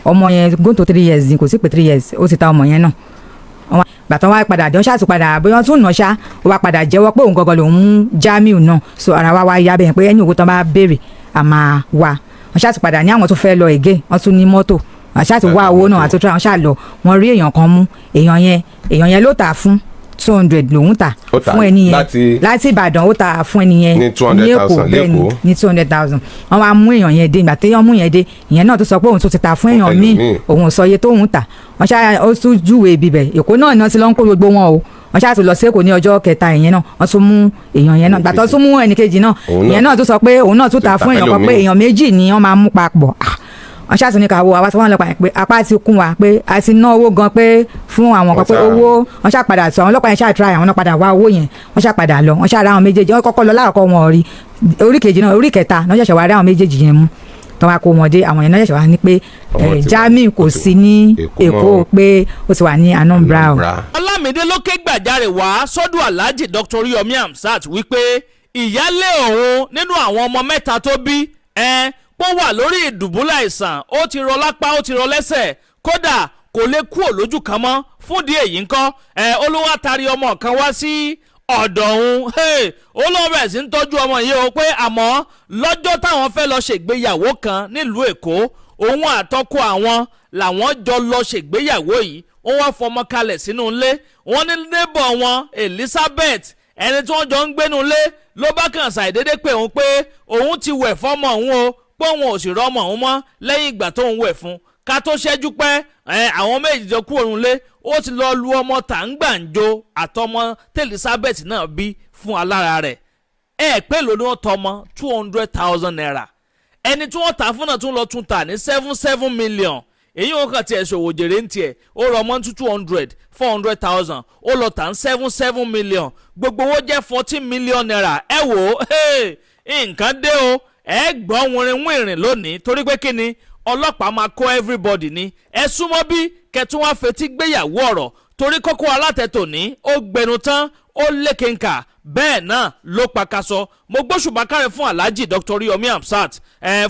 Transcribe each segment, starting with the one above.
ọmọ yẹn go to 3 years kò sí pé 3 years ó ti ta ọmọ yẹn náà gbàtàn wá padà dé wọ́n ṣáà tún padà bóyá wọ́n tún nà ṣá ó wá padà jẹ́wọ́ pé òun gangan lòun mú Jamiu náà so ara wa yá bẹ́ẹ̀ pé ẹni owó tán bá béèrè a máa wá wọ́n ṣáà tún padà ní àwọn tó fẹ́ lọ ègé wọ́n tún ní mọ́tò wọ́n ṣáà tún wá owó náà àti tó wọ́n ṣáà lọ wọ́n rí èèyàn kan mú èèyàn yẹn ló tà fún 200 lòun tà fún ẹni yẹn láti Ìbàdàn ó tà fún ẹni yẹn ní Èkó bẹ́ẹ̀ ni ní 200,000 wọ́n wá mú èèyàn yẹn dé ìgbà téèyàn mú yẹn dé ìyẹn náà tó sọ pé òun tó ti tà fún èèyàn míì òun sọ iye tóun tà wọ́n ṣáà ó tún júwèé ibibẹ̀ Èkó náà ni wọ́n ti lọ ń kó gbogbo wọn o wọ́n ṣáà tún lọ sí Èkó ní ọjọ́ kẹta ìyẹn náà wọ́n tún mú èèyàn yẹn náà gbàtọ́ tún mú ẹnìkejì náà ìyẹn náà tún sọ pé òun náà tún tà fún èèyàn kan pé èèyàn méjì ni wọ́n máa mú papọ̀ wọ́n ṣáà tún ní ká wo àwa tí wọ́n lọ pa pé apá ti kún wa pé a ti ná owó gan pé fún àwọn kan pé owó wọ́n ṣáà padà sọ àwọn ọlọ́pàá yẹn ṣáà try àwọn náà padà wá owó yẹn wọ́n ṣáà padà lọ wọ́n ṣáà ra àwọn méjèèjì wọ́n kọ́kọ́ lọ láàkọ́ wọn rí orí kejì náà orí kẹta náà ṣẹ̀ṣẹ̀ wá rí àwọn méjèèjì yẹn mú tó wá kó wọn dé àwọn yẹn náà ṣẹ̀ṣẹ̀ wá ní pé Jamiu kò sí ní Èkó pé ó ti wà ní Anambra. Ọlámídé ló ké gbàjarè wá sọ́dọ̀ Alhaji Dr. Oriyomi Hamzat wípé ìyálé òun nínú àwọn ọmọ mẹ́ta tó bí pọ́ wà lórí ìdùbúlẹ̀ àìsàn ó ti rọ lápá ó ti rọ lẹ́sẹ̀ kódà kò lè kúrò lójú kan mọ́ fúndìí èyí ńkọ́ olówó àtàrí ọmọ kan wá sí ọ̀dọ̀ òun olówó bẹ̀rẹ̀ sí ń tọ́jú ọmọ yìí o pé àmọ́ lọ́jọ́ táwọn fẹ́ lọ ṣègbéyàwó kan nílùú Èkó òun àtọkọ àwọn làwọn jọ lọ ṣègbéyàwó yìí wọ́n wá fọmọ kalẹ̀ sínú ilé wọ́n ní neighbor wọn Elizabeth ẹni tí wọ́n jọ ń gbénu ilé ló bá kàn ṣàìdédé pé òun pé òun ti wẹ̀ fọ́mọ òun o pé òun ò sì rọ́mọ òun mọ́ lẹ́yìn ìgbà tó ń wẹ̀ fún ká tó ṣẹ́jú pẹ́ àwọn méjì jọ kú òun lé ó ti lọ lu ọmọ tàǹgbàǹjo àtọmọ tẹlifásabẹ́ẹ̀tì náà bí fún alára rẹ̀ pé lóní wọn tọmọ 200,000 naira ẹni tí wọ́n tà fún náà tún lọ tún tà ní 7 million èyí wọn kàn tiẹ̀ ṣòwò jèrè ń tiẹ̀ ó rọ ọmọ 200,000 ó lọ tà ní 7 million gbogbo owó jẹ́ 14 million naira wò ó nǹkan dé o gbọ́n wìnrìn lónìí torí pé kí ni ọlọ́pàá máa kó everybody ní ẹ súnmọ́ bí kẹtún wá fetí gbéyàwó ọ̀rọ̀ torí Kókórò Alátẹ tòní ó gbẹnu tán ó lékenkà bẹ́ẹ̀ náà ló pakasọ mo gbóṣùbà káre fún Alhaji Dr. Oriyomi Hamzat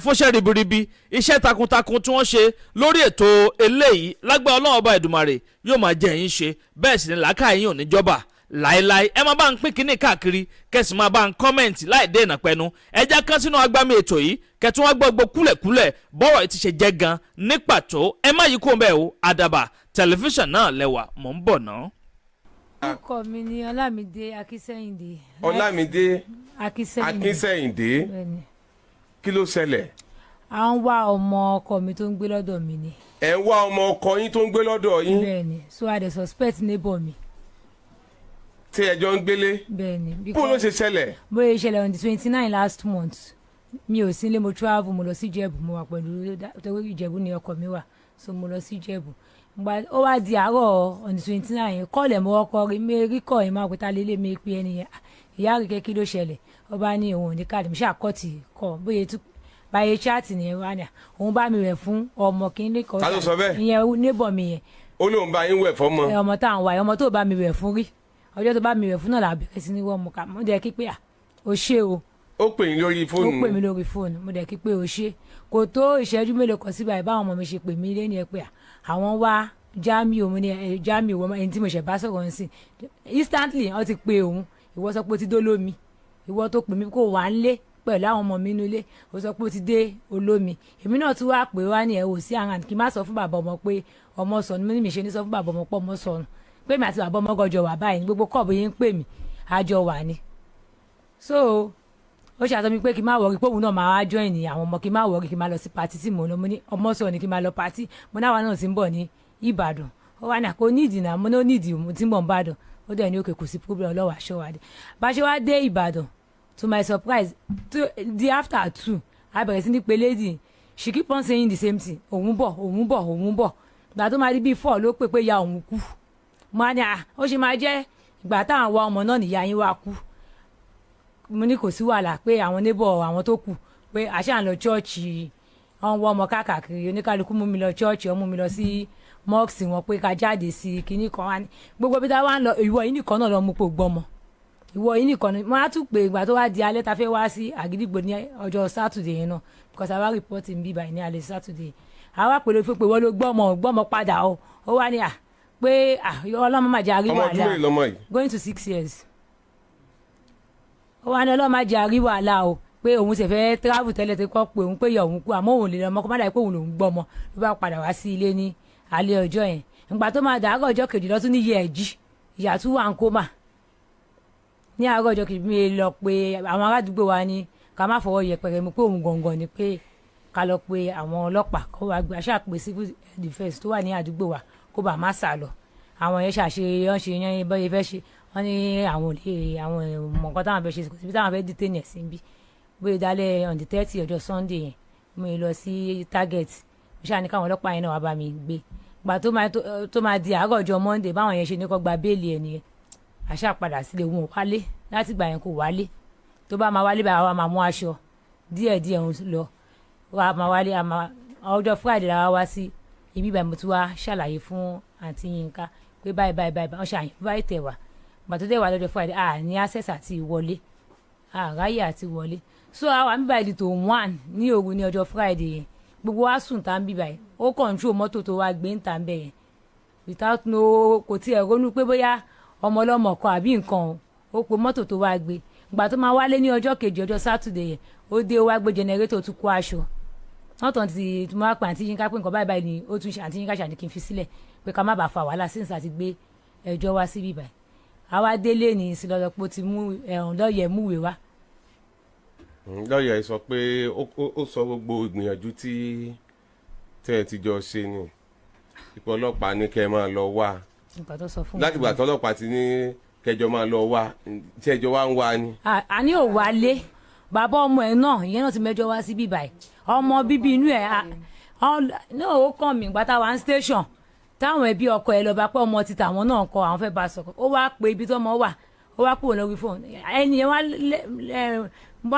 fúnṣẹ́ ribiribi iṣẹ́ takuntakun tí wọ́n ṣe lórí ètò eléyìí lágbára Ọlọ́run Ọba Èdùmàrè yóò máa jẹ́ yín ṣe bẹ́ẹ̀ sì ni làákàyè yín ò ní jọba láíláí ẹ máa bá ń pín kínní káàkiri kẹsì máa bá ń kọ́mẹ̀ntì láì dé ìnàpẹ́nu ẹja kan sínú agbámi ètò yìí kẹtún wá gbogbo kúlẹ̀kúlẹ̀ bọ́rọ̀ ti ṣe jẹ́ gan ní pàtó ẹ má yí kó bẹ́ẹ̀ o Àdàbà tẹlifíṣàn náà lẹ́wà mò ń bọ̀ ná. orúkọ mi ni Ọlámídé Akínsẹ́yìndé. Ọlámídé Akínsẹ́yìndé kí ló ṣẹlẹ̀. à ń wá ọmọ ọkọ mi tó ń gbé lọ́dọ̀ mi ni. ẹ ń wá ọmọ ọkọ yín tó ń gbé lọ́dọ̀ yín. bẹ́ẹ̀ni so I dey suspect neighbor mi. tí ẹjọ́ ń gbélé. bẹ́ẹ̀ni. bó ló ṣe ṣẹlẹ̀. bóyá ṣẹlẹ̀ on the 29 last month mi ò sí ilé mo travel mo lọ sí Ìjẹ̀bú mo wà pẹ̀lú Ìjẹ̀bú ni ọkọ mi wà so mo lọ sí Ìjẹ̀bú ó wá di àárọ̀ on the 29 yẹn kọ́ọ̀lẹ̀ mo ọkọ rí mi rí kọ́ ẹ̀ máa pẹ́ta lélẹ̀ mi pé ẹni yẹn ìyá rí kẹ́kí ló ṣẹlẹ̀ ó bá ní òun ò ní káàdì mo ṣàkọ́tì kọ́ bóyá báyé chaati nìyẹn wá ní òun bá mi rẹ̀ fún ọmọ kìíní kan ìyẹn neighbor mi yẹn. ó lóun bá yín wẹ̀ fọ́mọ. ọmọ tá à ń wá ọmọ tó bá mi rẹ̀ fún rí ọjọ́ tó bá mi rẹ̀ fún náà làbẹ̀rẹ̀ sí ní wọ́n mu ká mo dẹ̀ kí pé ó ṣe o. ó pè yín lórí fóònù. ó pè mí lórí fóònù mo dẹ̀ kí pé ó ṣe kò tó ìṣẹ́jú mélòó kan síbà ìbáwọn ọmọ mi ṣe pè mí lé ní ẹ pé àwọn wá Jamiu mo ní Jamiu wọ́n ẹni tí mo ṣẹ̀ bá sọ̀rọ̀ ń sìn instantly wọ́n ti pe òun ìwọ sọ pé ó ti dé olómi ìwọ tó pè mí kó wà ń lé pẹ̀lú àwọn ọmọ mi inú ilé ó sọ pé ó ti dé olómi èmi náà tún wá pé wá ní ẹ̀ wò sí àrùn kí n má sọ fún bàbá ọmọ pé ọmọ sọnù mo ní mi ṣe ní sọ fún bàbá ọmọ pé ọmọ sọnù pé mi àti bàbá ọmọ gọjọ wà báyìí gbogbo kọ́ọ̀bù yín ń pè mí àjọ wà ní. so ó ṣàtọ́ mi pé kí n má wọrí pé òun náà máa wá join àwọn ọmọ kí n má wọrí kí n má lọ sí pati tí mò ń lọ mo ní ọmọ sọ ni kí n má lọ pati mo náwa náà ti ń bọ̀ ní Ìbàdàn ó wà ní àkó nídìí náà mo ní ó nídìí mo ti ń bọ̀ ń bàdàn ó dẹ̀ ní òkè kò sí problem ọlọ́wà aṣọ wa dé bá ṣe wá dé Ìbàdàn to my surprise the after 2 a bẹ̀rẹ̀ sí ní pé lady she keep on saying the same thing òun bọ̀ gbà tó máa rí bíi 4 ló pè pé ya òun kú mo á ní ó ṣe máa jẹ́ ìgbà táwọn wa ọmọ náà nìyá yín wá kú mo ní kò sí wàhálà pé àwọn neighbor àwọn tó kù pé àṣà ń lọ chọ́ọ̀chì wọ́n wọ́ ọmọ káàkiri oníkálukú mú mi lọ chọ́ọ̀chì ó mú mi lọ sí mọ́ọ̀sì wọn pé ká jáde sí kinní kan wá ní gbogbo bí táwa ń lọ ìwọ yìí nìkan náà lọ mú pò gbọ́mọ ìwọ yìí nìkan ni mo á tún pé ìgbà tó wá di alẹ́ ta fẹ́ wá sí Àgídìgbò ní ọjọ́ Saturday yẹn náà because àwa report ń bí báyìí ní alẹ́ Saturday àwa pèlè fún pé wọ́n ló gbọ́mọ padà o ó wá ní pé ọlọ́mọ máa jẹ́ àríwá àlá ọmọ ọdún mélòó lọmọ yìí. going to 6 years ó wá ní ọlọ́mọ máa jẹ́ àríwá àlá o pé òun sì fẹ́ travel tẹ́lẹ̀ tí kò pé òun pé ìyá òun kú àmọ́ òun lè lọ́mọ kó má dàbí pé òun lòún gbọ́mọ ló bá padà wá sí ilé ní alẹ́ ọjọ́ yẹn ìgbà tó máa dàárọ̀ ọjọ́ kejì lọ́tún níyẹ ẹ̀jí ìyá tún wà ń kómà ní àárọ̀ ọjọ́ kejì mi lọ pé àwọn aládùúgbò wa ní ká má fọwọ́ yẹpẹrẹ mu pé òun gangan ni pé ká lọ pé àwọn ọlọ́pàá kó wá gbé aṣáàpè civil defence tó wà ní àdúgbò wa kó bá má sá lọ àwọn yẹn yan bọ́yẹ fẹ́ ṣe wọ́n ní àwọn mọ̀ọ́kọ́ táwọn fẹ́ ṣe kò síbi táwọn fẹ́ detain ẹ̀ sí bí bóyá dálẹ̀ on the 30 ọjọ́ Sunday yẹn mo lọ sí target mo ṣáà ní káwọn ọlọ́pàá yẹn náà wá bá mi gbé gbà tó máa di àárọ̀ ọjọ́ Monday báwọn yẹn ṣe ní kó gba béèlì ẹ̀ nìyẹn àṣà padà sílé òun ò wálé láti gbà yẹn kò wálé tó bá máa wálé báwa máa mú aṣọ díẹ̀díẹ̀ ń lọ wá máa wálé ọjọ́ Friday la wá sí ibi ìbàdàn mo tún wá ṣàlàyé fún àǹtí Yínká pé báyìí wọ́n ṣàyìn báyìí tẹ̀ wá gbà tó dẹ̀ wá lọ́jọ́ Friday ní access àti ìwọlé ráyè àti ìwọlé so àwa ń báyìí tó 1 ní òru ní ọjọ́ Friday yẹn gbogbo wa sùn tá ń bí báyìí ó control mọ́tò tó wá gbé ń tà ń bẹ̀ yẹn without kò tiẹ̀ ronú pé bóyá ọmọ ọlọ́mọ kan àbí nǹkan ó pe mọ́tò tó wá gbé gbà tó máa wálé ní ọjọ́ kejì ọjọ́ Saturday yẹn ó dé ó wá gbé generator tún kó aṣọ wọ́n tàn ti tún máa pa àǹtí Yínká pé nǹkan báyìí ni ó tún ṣe àǹtí Yínká ṣàní kí n fi sílẹ̀ pé ká má bàa fa wàhálà sínsà ti gbé ẹjọ́ wá síbí báyìí àwa délé ní ìsìlọ́dọ̀ pé ó ti mú lọ́ọ̀yẹ̀ múwèé wá. lọ́ọ̀yẹ̀ sọ pé ó sọ gbogbo ìgbìyànjú tí tẹ́ ẹ ti jọ ṣe ni ipò ọlọ́pàá ní kẹ́ ẹ máa lọ wá láti gbà tó ọlọ́pàá ti ní kẹjọ máa lọ wá tí ẹjọ́ wá ń wá ni. àní ò wálé bàbá ọmọ ẹ náà ìyẹn náà ti mẹ́jọ wá sí bíbáyìí ọmọ bíbí inú ẹ náà ó kàn mí gbàtà wá ń station táwọn ẹbí ọkọ ẹ lọ bá pé ọmọ ti tàwọn náà kọ àwọn fẹ́ bá sọ̀rọ̀ ó wá pé ibi tó ọmọ wà ó wá kúrò lórí fóònù ẹni yẹn wá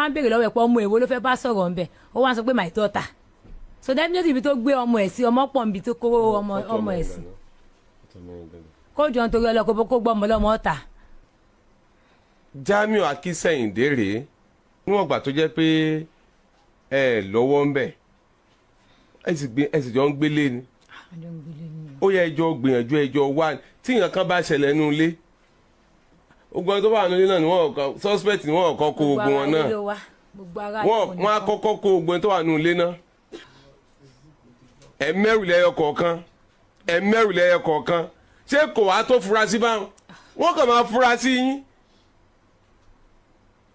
ń béèrè lọ́wọ́ ẹ̀ pé ọmọ èwo ló fẹ́ bá sọ̀rọ̀ ńbẹ̀ ó wá sọ pé my daughter so definitely ibi tó gbé ọmọ ẹ̀ sí ọmọ pọ̀ níbi tó kó ọmọ ẹ̀ sí kó jọ nítorí ọlọ́kọ̀ kó gbọ́ ọmọ lọ́mọ ọ̀tà. Jamiu Akínsẹ̀yìndé rèé níwọ̀n gbà tó jẹ́ pé ẹ lọ́wọ́ ń bẹ̀ ẹ sì jọ ń gbélé ni ó yẹ ẹjọ́ gbìyànjú ẹjọ́ wá tí nǹkan kan bá ṣẹlẹ̀ nínú ilé ogun tó wà nílé náà ni wọ́n kọ suspect ni wọ́n kọ́ kó ogun wọn náà wọ́n á kọ́kọ́ kó ogun tó wà nínú ilé náà ẹ mẹ́rù lẹ́yọ kọ̀ọ̀kan ṣé kò wá tó fura sí báwọn wọ́n kàn máa fura sí yín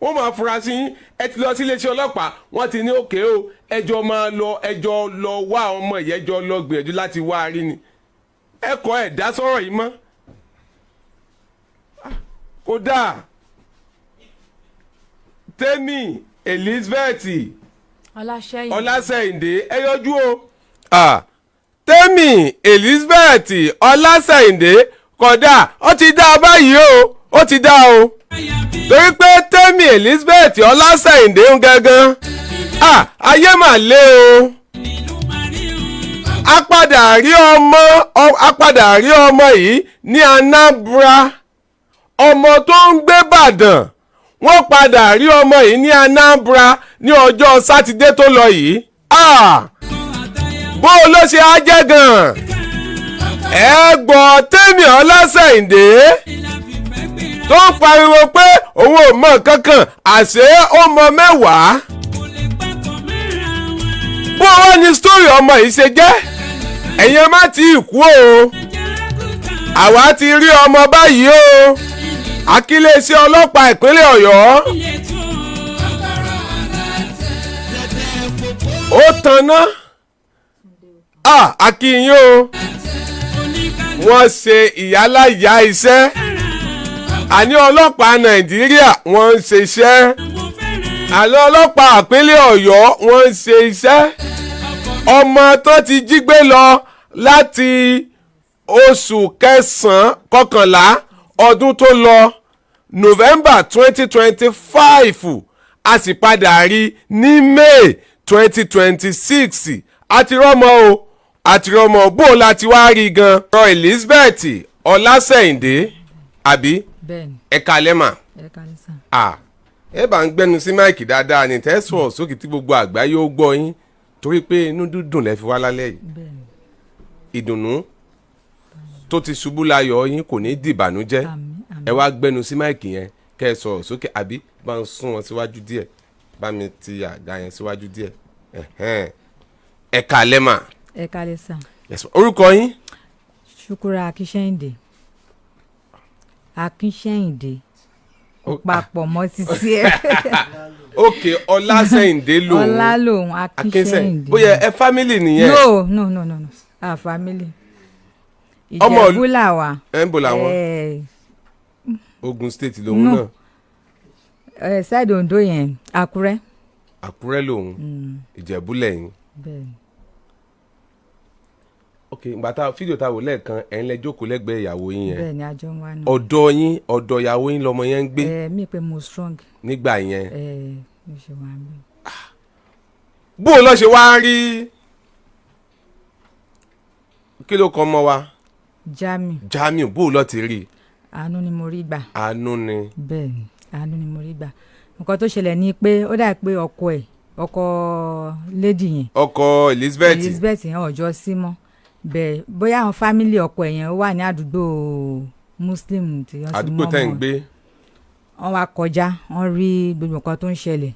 wọ́n máa fura sí yín ẹ ti lọ sí iléeṣẹ́ ọlọ́pàá wọ́n ti ní òkè o ẹjọ́ lọ wá ọmọ ìyẹ́jọ́ lọ gbìyànjú láti wá a rí ni ẹ kọ́ ẹ̀ dá sọ́rọ̀ yìí mọ́ kódà Tẹ́mi Elizabeth Ọlásẹ̀yìndé ẹ yọjú o. Tẹ́mi Elizabeth Ọlásẹ̀yìndé kódà ó ti dá a báyìí o ó ti dá o torí pé Tẹ́mi Elizabeth Ọlásẹ̀yìndé ń gangan ayé mà lé o a padà rí ọmọ yìí ní Anambra ọmọ tó ń gbé Ìbàdàn wọ́n padà rí ọmọ yìí ní Anambra ní ọjọ́ sátidé tó lọ yìí bó ló ṣe á jẹ́ gan-an ẹ gbọ́ Tẹ́mi Ọlásẹ̀yìndé tó ń pariwo pé òun ò mọ kankan àṣé ó mọ mẹ́wàá bó wá ní sítórì ọmọ yìí ṣe jẹ́ ẹ̀yin má ti kú o àwa ti rí ọmọ báyìí o akíléeṣẹ́ ọlọ́pàá ìpínlẹ̀ Ọ̀yọ́ ó tanná akínyìn o wọ́n ṣe ìyálàyà iṣẹ́ àní ọlọ́pàá Nàìjíríà wọ́n ń ṣe iṣẹ́ àlọ́ ọlọ́pàá ìpínlẹ̀ Ọ̀yọ́ wọ́n ń ṣe iṣẹ́ ọmọ tó ti jí gbé lọ láti oṣù kọkànlá ọdún tó lọ November 2025 a sì padà rí ní May 2026 àti rọ́mọ bó láti wá rí gan. ọ̀rọ̀ Elizabeth Ọlásẹ̀yìndé àbí ẹ̀ka lẹ́mà ẹ bá ń gbẹ́nu sí máìkì dáadáa ní tẹ́sán sókè tí gbogbo àgbáyé ó gbọ́ yín torí pé inú dúdùn lẹ fi wá lálẹ́ yìí bẹ́ẹ̀ni ìdùnnú tó ti ṣubú láyọ̀ yín kò ní dìbànújẹ́ ẹ wá gbẹnu sí máìkì yẹn kẹ́ ẹ sọ̀rọ̀ sókè àbí bá ń sún wọn síwájú díẹ̀ bá mi ti àga yẹn síwájú díẹ̀ ẹ káalẹ́ mà. ẹ káalẹ́ sà. orúkọ yín. Ṣukura Akínṣẹ́yìndé ó papọ̀ mọ́ títí ẹ. ok Ọlásẹ̀yìndé lòun ọlá lòun Akínṣẹ́yìndé bóyá ẹ family nìyẹn. no a family. Ìjẹ̀bú là wà. ẹ ń bò làwọn. Ogun State lòun náà. Side Ondo yẹn Àkúrẹ́ lòun Ìjẹ̀bú lẹ́yìn. bẹ́ẹ̀ni. ok ìgbà tá fídíò tá wò lẹ́ẹ̀kan ẹ̀ ń lẹ jókòó lẹ́gbẹ̀ẹ́ ìyàwó yín yẹn. bẹ́ẹ̀ni àjọ wa náà. ọ̀dọ̀ ìyàwó yín lọmọ yẹn ń gbé. mi pé mo strong. nígbà yẹn. mo ṣe wà mí. bó o lọ ṣe wá rí kí ló kọ ọmọ wa. Jamiu bó o lọ ti rí. àánú ni mo rí gbà. àánú ni. bẹ́ẹ̀ni àánú ni mo rí gbà. nǹkan tó ṣẹlẹ̀ ni pé ó dà pé ọkọ lady yẹn. ọkọ Elizabeth yẹn ọjọ́ sí mọ́ bẹ́ẹ̀ bóyá àwọn fámìlì ọkọ ẹ̀ yẹn wà ní àdúgbò muslim tí wọ́n ti mọ́ wọn. àdúgbò tẹ̀ ń gbé. wọ́n wá kọjá wọ́n rí gbogbo nǹkan tó ń ṣẹlẹ̀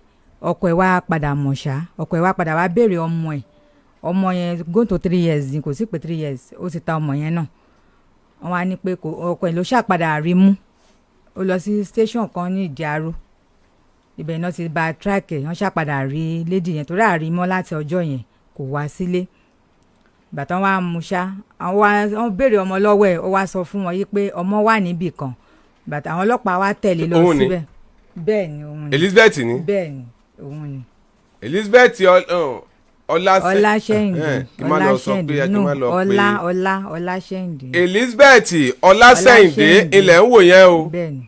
ọkọ ẹ̀ wá padà mọ̀ ṣá ọkọ ẹ̀ wá padà wá béèrè ọmọ yẹn go to 3 years ni kò sí pé 3 years ó ti ta ọmọ yẹn náà wọ́n wá ní pé ọkọ ẹ̀ ló ṣàpadà rí mú ó lọ sí station kan ní Ìdí-Aró ibẹ̀ náà ti ba track ẹ̀ wọ́n ṣàpadà rí lady yẹn torí àrí mọ́ láti ọjọ́ yẹn kò wá sílé bàtà wọn á mú ṣá wọ́n béèrè ọmọ lọ́wọ́ ẹ̀ ó wá sọ fún wọn yìí pé ọmọ wà níbì kan bàtà àwọn ọlọ́pàá wá tẹ̀lé lọ síbẹ̀ bẹ́ẹ̀ ni òun ni Elizabeth ni bẹ́ẹ̀ ni òun ni Elizabeth Ọláṣẹ́yìndé Ọláṣẹ́yìndé Elizabeth Ọláṣẹ́yìndé ilẹ̀ ń wò yẹn o bẹ́ẹ̀ ni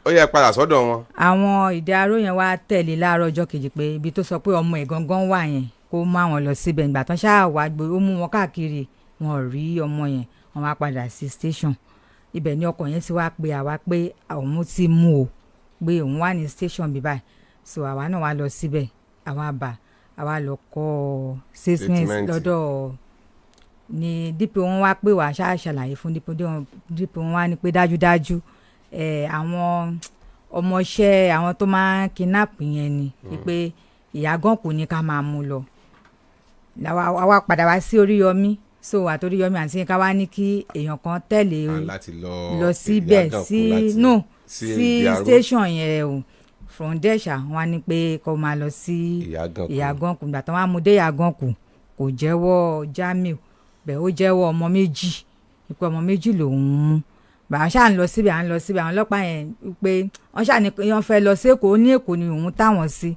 ó yẹ padà sọ́dọ̀ wọn. àwọn Ìdí-Aró yẹn wá tẹ̀lé láàárọ̀ ọjọ́ kejì pé ibi tó sọ pé ọmọ ẹ̀ gangan wà yẹn kó má wọn lọ síbẹ̀ ìgbà tán ṣáà wá gbé ó mú wọn káàkiri wọn ò rí ọmọ yẹn wọn wá padà sí station ibẹ̀ ni ọkọ yẹn ti wá pé àwa pé òun ti mú o pé òun wà ní station bí báyìí so àwa náà wá lọ síbẹ̀ àwa lọ kọ́ statement lọ́dọ̀ ní dípò wọn wá pé wàá ṣàlàyé fún dípò wọn wá ní pé dájúdájú àwọn ọmọọṣẹ́ àwọn tó máa ń kidnap yẹn ni wípé ìyàgàn kò ní ká máa mú lọ àwa padà wá sí Oríyọmí so àtòríyọmí àti ká wá ní kí èèyàn kan tẹ̀lé lọ síbẹ̀ sí station yẹn o from there ṣá wọn ní pé kó máa lọ sí ìyàgàn kù gbàtàn wọn á mú dé ìyàgàn kù kò jẹ́wọ́ Jamiu bẹ́ẹ̀ ó jẹ́wọ́ ọmọ méjì lòún mú bàbá ṣáà ń lọ síbẹ̀ àwọn ọlọ́pàá yẹn pé wọ́n ṣáà ní wọ́n fẹ́ lọ sí Èkó ní Èkó ni òun táwọn sí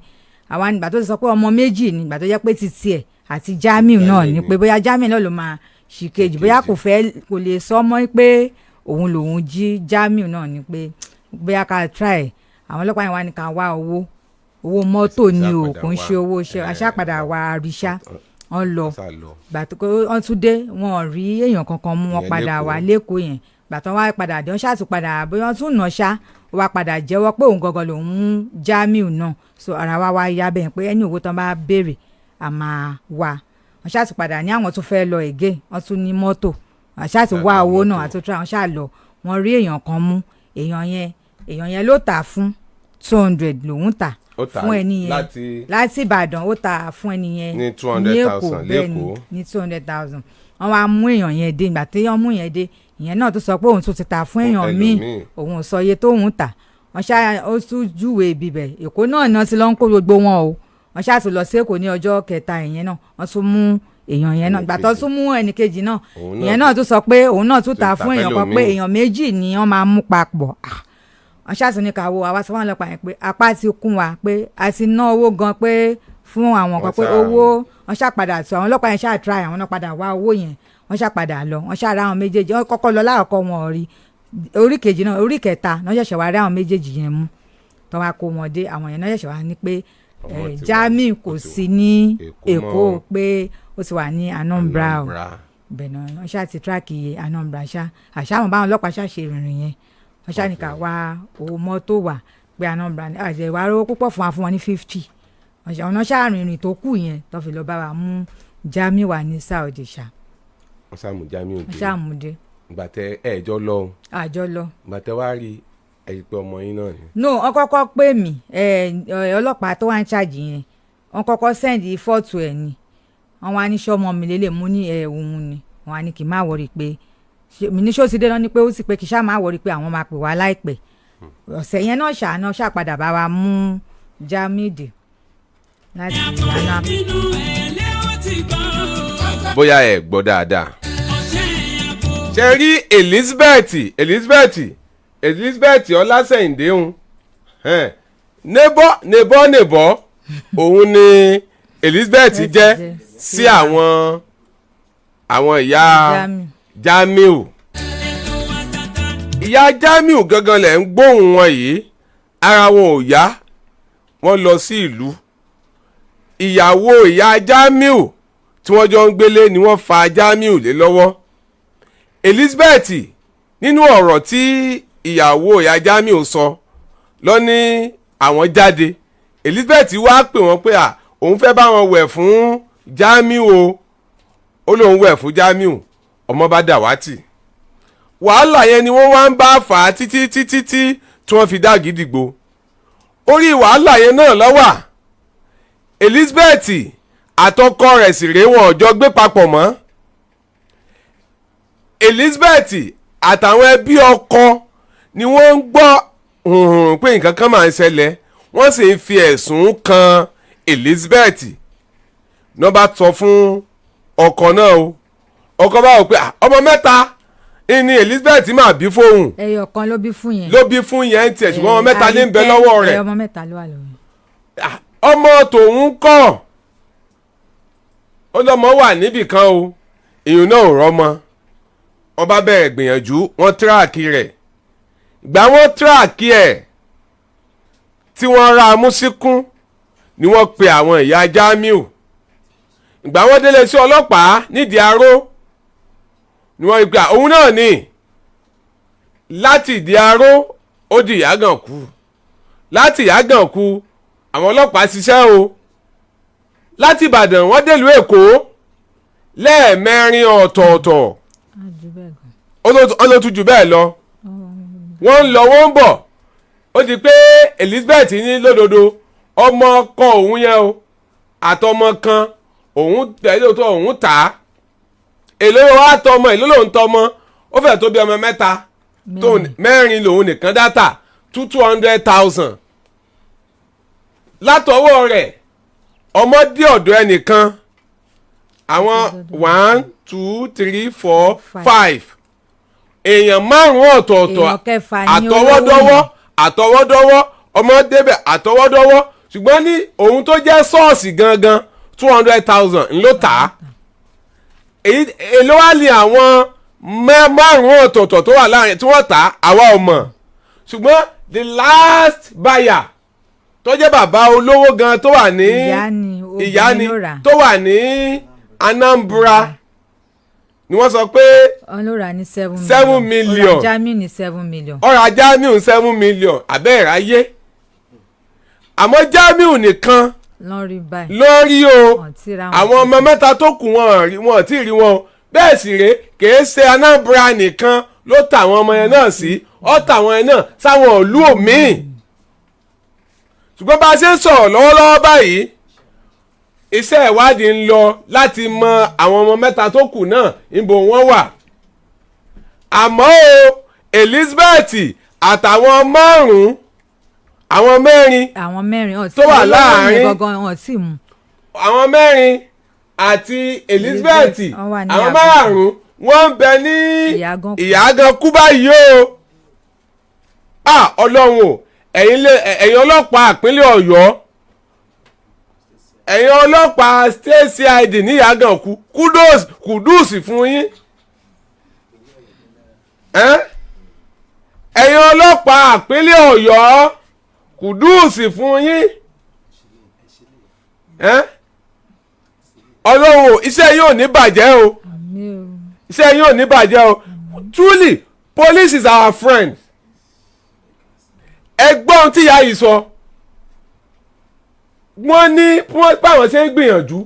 àwọn àgbà tó ti sọ pé ọmọ méjì ni ìgbà tó jẹ́ pé títí ẹ̀ àti Jamiu náà ni pé bóyá Jamiu náà ló máa ṣì kejì bóyá kò lè sọ mọ́ pé òun lòun jí Jamiu náà ni pé bóyá ká try àwọn ọlọ́pàá yẹn wá ní ká wá owó mọ́tò ni o kò ń ṣe owó iṣẹ́ aṣápadà wa àríṣà wọ́n lọ gbàtọ́ wọ́n tún dé wọn ò rí èèyàn kankan mú wọn padà wá lẹ́kọ̀ọ́ yẹn gbàtọ́ wá padà dé wọ́n ṣàtúpadà bóyá wọ́n tún nà ṣá wá padà jẹ́wọ́ pé òun gangan lòun mú Jamiu náà so ara wa yá bẹ́ẹ̀ pé ẹni owó tán bá béèrè a máa wá wọ́n ṣàtúpadà ní àwọn tó fẹ́ lọ ègé wọ́n tún ní mọ́tò wọ́n ṣàtúwá owó náà àtúntò àwọn ṣáà lọ wọ́n rí èèyàn kan mú èèyàn yẹn ló tà fún 200 lòun tà fún ẹni yẹn láti Ìbàdàn ó tà fún ẹni yẹn ní 200,000 lẹ́kọ̀ọ́ ní 200,000 wọ́n wá mú èèyàn yẹn dé ìgbà tí wọ́n mú yẹn dé ìyẹn náà tó sọ pé òun tún ti tà fún èèyàn míì òun ò sọ iye tóun tà wọ́n ṣá ó tún júwe ibibẹ̀ Èkó náà ti lọ ń kó gbogbo wọn o wọ́n ṣá tún lọ sí Èkó ní ọjọ́ kẹta ìyẹn náà wọ́n tún mú èèyàn yẹn náà gbàtọ́ tún mú ẹnìkejì náà ìyẹn náà tún sọ pé òun náà tún tà fún èèyàn kan pé èèyàn méjì ni wọ́n máa mú papọ̀ wọ́n ṣàtún ní ká wo àwa sọ fún àwọn ọlọ́pàá yẹn pé apá ti kún wa pé a ti ná owó gan pé fún àwọn kan pé owó wọ́n ṣàpadà tó àwọn ọlọ́pàá yẹn ṣàtúrà àwọn náà padà wá owó yẹn wọ́n ṣàpadà lọ wọ́n ṣàrà àwọn méjèèjì wọ́n kọ́kọ́ lọ láàkọ́ wọn rí orí kejì náà orí kẹta náà ṣẹ̀ṣẹ̀ wá rí àwọn méjèèjì yẹn mú tó wá kó wọn dé àwọn yẹn náà ṣẹ̀ṣẹ̀ wá ní pé Jamiu kò sí ní Èkó pé ó ti wà ní Anambra o bẹ́ẹ̀ náà wọ́n ṣáà ti tíráàkì Anambra àṣà àwọn báwọn ọlọ́pàá ṣàṣe ìrìn yẹn wọ́n ṣáà ní ká wá owó mọ́tò wà pé Anambra ní àjẹ́ ìwà rówó púpọ̀ fún wa fún wọn ní 50 ọ̀nà ṣàrìnrìn tó kù yẹn tó fi lọ bá wa mú Jamiu wá ní Saudi ṣá. wọ́n ṣàmù Jamiu dé. wọ́n ṣàmù dé. gbàtẹ́ ẹ̀jọ́ lọ. àjọ lọ. gbàtẹ́ wá rí ẹ̀yìn pé ọmọ yín náà ni. no wọ́n kọ́kọ́ pè mí ọlọ́pàá tó wá ń ṣàjì yẹn wọ́n kọ́kọ́ sẹ́ndì fọ́ọ̀tù ẹ̀ ni wọ́n wá ní sọ́mọ mi lélẹ̀ mú ní òun ni wọ́n wá ní kí n má wọrí pé mi ní sọ́sídé náà ni pé ó sì pé kí n ṣáà má wọrí pé àwọn máa pè wá láìpẹ́ ọ̀sẹ̀ yẹn náà ṣàpadà bá wa mú Jamiu dé láti yàrá. bóyá ẹ gbọ́ dáadáa ṣe rí Elizabeth Ọlásẹ̀yìndéhùn neighbor òun ni Elizabeth jẹ́ sí àwọn ìyá Jamiu. ìyá Jamiu gangan lẹ̀ ń gbóhùn wọn yìí ara wọn ò yá wọ́n lọ sí ìlú ìyàwó ìyá Jamiu tí wọ́n jọ ń gbélé ni wọ́n fa Jamiu lé lọ́wọ́. Elizabeth nínú ọ̀rọ̀ tí ìyàwó ìyá Jamiu sọ lọ ní àwọn jáde Elizabeth wá pè wọ́n pé òun fẹ́ bá wọn wẹ̀ fún Jamiu o ó lóun wẹ̀ fún Jamiu ọmọ bá dàwátì wàhálà yẹn ni wọ́n wá ń bá fà á títí tí wọ́n fi dá Agidigbo orí wàhálà yẹn náà lọ́wà Elizabeth àtọkọ rẹ̀ sì rèé wọn ọjọ́ gbé papọ̀ mọ́ Elizabeth àtàwọn ẹbí ọkọ ni wọ́n ń gbọ́ pé nǹkan kan máa ń ṣẹlẹ̀ wọ́n sì ń fi ẹ̀sùn kan Elizabeth náà bá sọ fún ọkọ náà o ọkọ bá wò pé ọmọ mẹ́ta ni Elizabeth máa bí fóun. ẹyọ kan ló bí fún yẹn. ló bí fún yẹn tiẹ̀ ṣùgbọ́n ọmọ mẹ́ta ní ń bẹ lọ́wọ́ rẹ̀. ọmọ mẹ́ta ló wà lọ́wọ́. ọmọ tòun kọ́ ó lọ́mọ wà níbì kan o èèyàn náà ò rọ́mọ wọ́n bá bẹ̀rẹ̀ gbìyànjú wọ́n tíráàkì rẹ̀ ìgbà wọ́n tíráàkì ẹ̀ tí wọ́n ra amúsíkún ni wọ́n pe àwọn ìyá Jamiu ìgbà wọ́n délé sí ọlọ́pàá nídìí aró ni wọ́n gbà òun náà ní láti ìdí aró ó di Ìyágànkú láti Ìyágànkú àwọn ọlọ́pàá ṣiṣẹ́ o láti Ìbàdàn wọ́n délùú Èkó lẹ́ẹ̀mẹrin ọ̀tọ̀ọ̀tọ̀ ọlọ́tún jù bẹ́ẹ̀ lọ wọ́n ń lọ wọ́n ń bọ̀ ó di pé Elizabeth ní lódodo ọmọ ọkọ òun yẹn o àtọmọ kan òun tẹ̀lé tó òun tà á èlò wa tọmọ èlò lòun tọmọ ó fẹ́ tó bí ọmọ mẹ́ta tó mẹ́rin lòun nìkan dátà 200,000 látọwọ́ rẹ̀ ọmọ dé ọ̀dọ̀ ẹnìkan àwọn 1 2 3 4 5 èèyàn márùn-ún ọ̀tọ̀ọ̀tọ̀ àtọwọ́dọ́wọ́ ọmọ débẹ̀ àtọwọ́dọ́wọ́ ṣùgbọ́n ní òun tó jẹ́ ṣọ́ọ̀ṣì gangan 200,000 ńlọ tà á èló wá ní àwọn márùn-ún ọ̀tọ̀ọ̀tọ̀ tó wà láàrin tí wọ́n tà á àwa ò mọ̀ ṣùgbọ́n the last buyer tó jẹ́ bàbá olówó gan tó wà ní ìyá ni tó wà ní Anambra ni wọ́n sọ pé ọlọ́ra ní 7 million ọ̀rọ̀ Jamiu ní 7 million ọ̀rọ̀ Jamiu 7 million abẹ́ẹ̀ráyé àmọ́ Jamiu nìkan lórí o àwọn ọmọ mẹ́ta tó kù wọn tí ì rí wọn bẹ́ẹ̀ sì rèé kìí ṣe Anambra nìkan ló tà àwọn ọmọ yẹn náà sí ó tà àwọn yẹn náà sáwọn ìlú òmíì ṣùgbọ́n bá a ṣe ń sọ̀rọ̀ lọ́wọ́lọ́wọ́ báyìí iṣẹ́ ìwádìí ń lọ láti mọ àwọn ọmọ mẹ́ta tó kù náà níbo wọ́n wà àmọ́ o Elizabeth àtàwọn márùn-ún àwọn mẹ́rin tó wà láàrin àwọn mẹ́rin àti Elizabeth àwọn márùn-ún wọ́n ń bẹ ní Ìyágànkú báyìí o Ọlọ́run o ẹ̀yin ọlọ́pàá ìpínlẹ̀ Ọ̀yọ́ ẹ̀yin ọlọ́pàá state CID ní Ìyágànkú kùdùsì fún yín ẹ̀yin ọlọ́pàá ìpínlẹ̀ Ọ̀yọ́ kùdùsì fún yín Ọlọ́run iṣẹ́ yóò ní bàjẹ́ o iṣẹ́ yóò ní bàjẹ́ o truly police is our friend ẹgbọ́n tí ìyá yìí sọ wọ́n ní báwọn ṣe ń gbìyànjú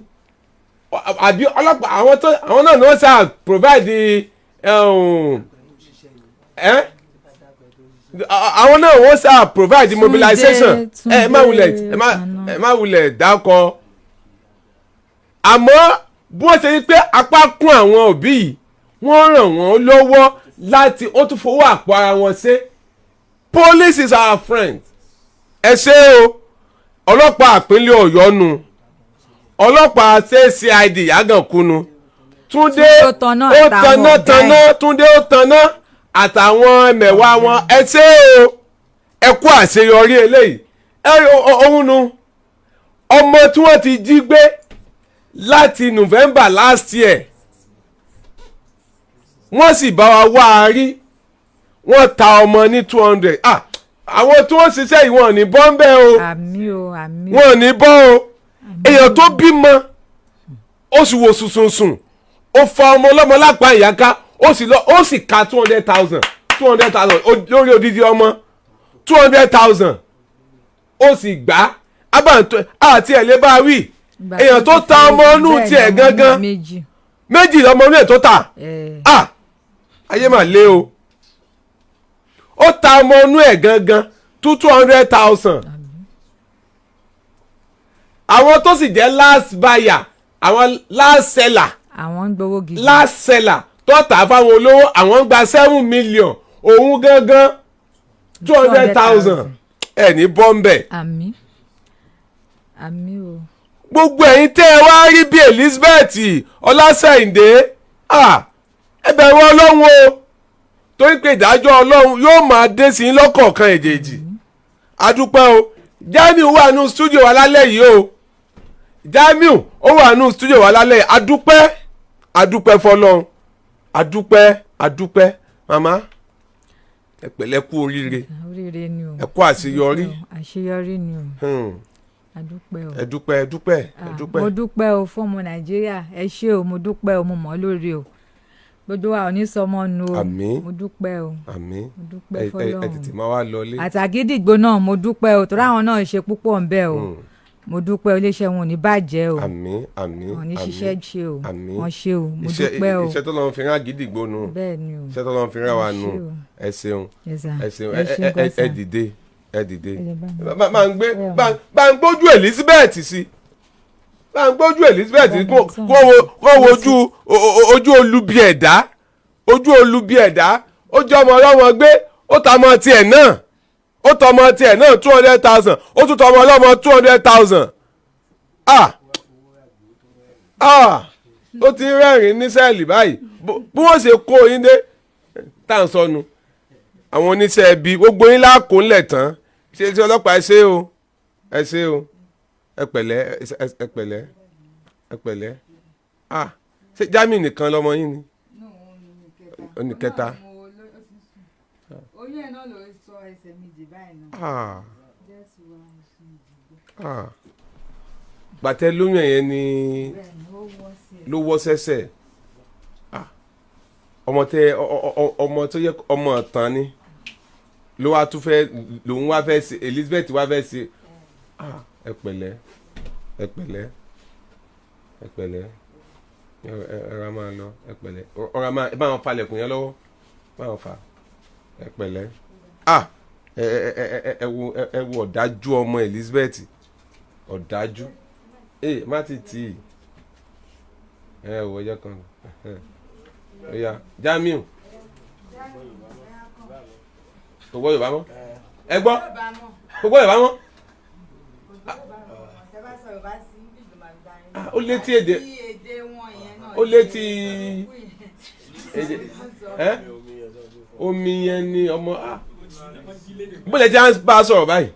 àbí ọlọ́pàá àwọn náà ni wọ́n ṣáà provide àwọn náà wọ́n ṣáà provide mobilization ẹ má wulẹ̀ dákọ àmọ́ bí wọ́n ṣe rí pé apá kún àwọn òbí yìí wọ́n ràn wọ́n lọ́wọ́ láti ó tún fowó àpò ara wọn ṣe police is our friend ẹ ṣé o ọlọ́pàá ìpínlẹ̀ Ọ̀yọ́ nu ọlọ́pàá CID Yágànkúnu Túndé ó tanná Túndé ó tanná àtàwọn ẹmẹ̀wà wọn ẹ ṣé o ẹ kú àṣeyọrí eléyìí ohun nu ọmọ tí wọ́n ti jí gbé láti November last year wọ́n sì bá wa wá a rí wọ́n ta ọmọ ní 200 àwọn tí wọ́n ṣiṣẹ́ yìí wọ́n ní bọ́ ń bẹ́ o wọ́n ní bọ́ o èèyàn tó bímọ ó sì wò sùnsùnsùn ó fa ọmọ ọlọ́mọ lápá ìyáká ó sì ka 200,000 lórí odidi ọmọ 200,000 ó sì gbá àti ẹ̀lẹ́ bá wí èèyàn tó ta ọmọ inú tiẹ̀ gangan méjì ọmọ inú ẹ̀ tó ta ayé mà lé o ó ta ọmọ inú ẹ̀ gangan 200,000 àwọn tó sì jẹ́ last buyer àwọn last seller àwọn ń gbowó gidi last seller tó tà fáwọn olówó àwọn gba 7 million òun gangan 200,000 ẹ̀ ní bọ́m̀bẹ̀. àmín o. gbogbo ẹ̀yin tẹ́ ẹ wá rí bí Elizabeth Ọlásẹ̀yìndé ẹ bẹ̀rù Ọlọ́run o torí pé ìdájọ́ Ọlọ́run yóò máa dé sí lọ́kọ̀ọ̀kan èjèèjì adúpẹ́ o Jamiu wà nù stúdíò wa lálẹ́ yìí o Jamiu ó wà nù stúdíò wa lálẹ́ yìí adúpẹ́ fọlọ́run adúpẹ́ màmá ẹ pẹ̀lẹ́ kú oríire ni o ẹ kú àṣeyọrí ni o ẹ dúpẹ́ mo dúpẹ́ o fún ọmọ Nàìjíríà ẹ ṣé o mo dúpẹ́ o mo mọ̀ lórí o gbogbo wa ò ní sọmọ nu o mo dúpẹ́ o mo dúpẹ́ fọlọ́run ẹ tètè máa wá lọlé àti Àgídìgbò náà mo dúpẹ́ o torí àwọn náà ṣe púpọ̀ ń bẹ o mo dúpẹ́ iléeṣẹ́ wọn ò ní bàjẹ́ o wọn ní ṣiṣẹ́ ṣe o wọn ṣe o mo dúpẹ́ o iṣẹ́ tó lọ́n fi rán Àgídìgbò nu iṣẹ́ tó lọ́n fi rán wa nu ẹ ṣeun ẹ dìde bá ń gbójú Elizabeth sí bá ń gbójú Elizabeth kó wojú ojú olubi ẹ̀dá ó jẹ́ ọmọ ọlọ́mọ gbé ó ta ọmọ tiẹ̀ náà 200,000 ó tún tọ ọmọ ọlọ́mọ 200,000 ó ti rẹ́rìn ní sẹ́ẹ̀lì báyìí bí wọ́n ṣe kó yín dé tá à ń sọnù àwọn oníṣẹ́ ẹbí gbogbo yín láàkó ńlẹ̀ tán ṣe ọlọ́pàá ẹ ṣé o ẹ pẹ̀lẹ́ ṣé Jamiu nìkan lọmọ yín ni oníkẹta oyún ẹ̀ náà ló sọ ẹsẹ̀ méjì báyìí náà gbàtẹ́ lóyún ẹ̀yẹn ni ló wọ́ sẹ́sẹ̀ ọmọ tó yẹ ọmọ ọ̀tàn ni ló wá tún fẹ́ lòun wá fẹ́ ṣe Elizabeth wá fẹ́ ṣe ẹ pẹ̀lẹ́ ẹ̀rọ máa lọ ẹ pẹ̀lẹ́ ọ̀rọ̀ máa ẹ bá wọn falẹ̀kùn yẹn lọ́wọ́ bá wọn fa ẹ pẹ̀lẹ́ ẹ wo ọ̀dájú ọmọ Elizabeth ọ̀dájú má ti tì í ẹ wọ ọjọ́ kan ọ̀ya Jamiu gbogbo Yorùbá mọ́ ẹ gbọ́ gbogbo Yorùbá mọ́ ó létí èdè ó létí èdè omi yẹn ni ọmọ bó lè jẹ́ à ń bá a sọ̀rọ̀ báyìí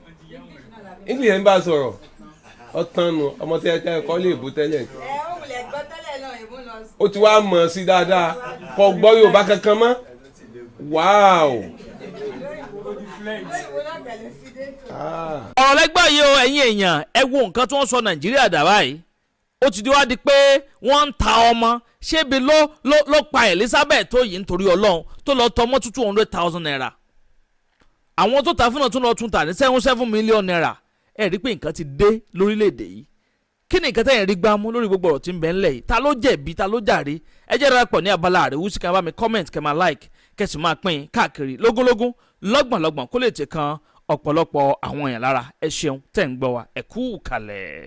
English yẹn ń bá a sọ̀rọ̀ ọ̀tán nu ọmọ tí ẹ kọ́ lè bó tẹ́lẹ̀ ó ti wá mọ̀ sí dáadáa kò gbọ́ Yorùbá kankan mọ́ wáò. ọ̀rọ̀ lẹ́gbẹ́ yìí o ẹ̀yin èèyàn ẹ wo nǹkan tí wọ́n sọ Nàìjíríà dà báyìí ó ti di wá di pé wọ́n ń ta ọmọ ṣébi ló pa Elizabeth tó yìí nítorí Ọlọ́run tó lọ tọ ọmọ 200,000 naira àwọn tó ta fún náà tún lọ tún tà ní 7 million naira ẹ rí pé nǹkan ti dé lórílẹ̀‐èdè yìí kí ni nǹkan tẹ́yìn rí gbámú lórí gbogbo ọ̀rọ̀ tí ń bẹ ńlẹ̀ yìí ta ló jẹ̀bi ta ló jàre ẹ jẹ́ darapọ̀ ní abala àríwú sí kan bá mi comment kẹ́ máa like kẹ́ sì máa pín káàkiri lógúnlógún lọ́gbọ̀nlọ́gbọ̀n kó lè ti kan ọ̀pọ̀lọpọ̀ àwọn èèyàn lára ẹ ṣeun tẹ́ ń gbọ́ wa ẹ kú kalẹ̀.